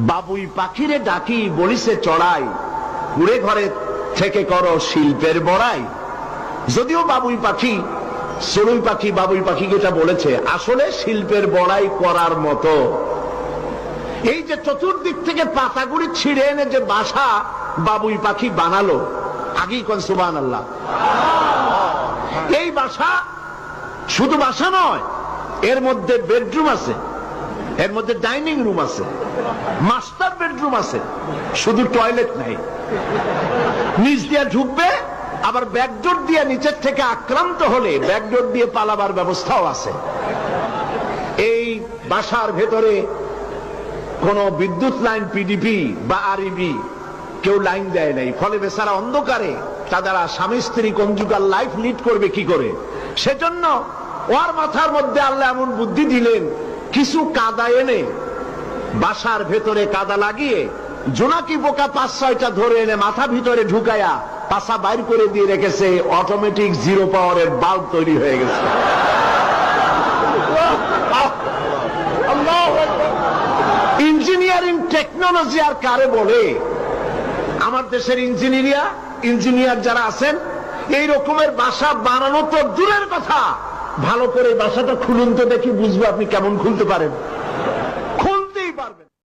বাবুই পাখিরে ডাকি বলিছে চড়াই, কুড়ে ঘরে থেকে করো শিল্পের বড়াই। যদিও বাবুই পাখি, চড়ুই পাখি বাবুই পাখিকে এটা বলেছে, আসলে শিল্পের বড়াই করার মতো। এই যে চতুর্দিক থেকে পাতাগুড়ি ছিঁড়ে এনে যে বাসা বাবুই পাখি বানালো, আগেই কোন সুবহানাল্লাহ। এই বাসা শুধু বাসা নয়, এর মধ্যে বেডরুম আছে, এর মধ্যে ডাইনিং রুম আছে, মাস্টার বেডরুম আছে, শুধু টয়লেট নাই। নিচ দিয়ে ঢুকবে, আবার ব্যাকডোর দিয়ে নিচের থেকে আক্রান্ত হলে ব্যাকডোর দিয়ে পালাবার ব্যবস্থাও আছে। এই বাসার ভেতরে কোন বিদ্যুৎ লাইন পিডিপি বা আরইবি কেউ লাইন দেয় নাই, ফলে বেচারা অন্ধকারে তারা স্বামী স্ত্রী কনজুগাল লাইফ লিড করবে কি করে। সেজন্য ওর মাথার মধ্যে আল্লাহ এমন বুদ্ধি দিলেন, কিছু কাদা এনে বাসার ভেতরে কাদা লাগিয়ে জোনাকি পোকা 5-6টা ধরে এনে মাথা ভিতরে ঢুকায়া পাছা বাইর করে দিয়ে রেখেছে, অটোমেটিক জিরো পাওয়ারের বাল্ব তৈরি হয়ে গেছে। ইঞ্জিনিয়ারিং টেকনোলজি আর কারে বলে? আমার দেশের ইঞ্জিনিয়ার যারা আছেন, এই রকমের বাসা বানানো তো দূরের কথা, ভালো করে বাসাটা খুলুন তো দেখি, বুঝবো আপনি কেমন খুলতে পারেন।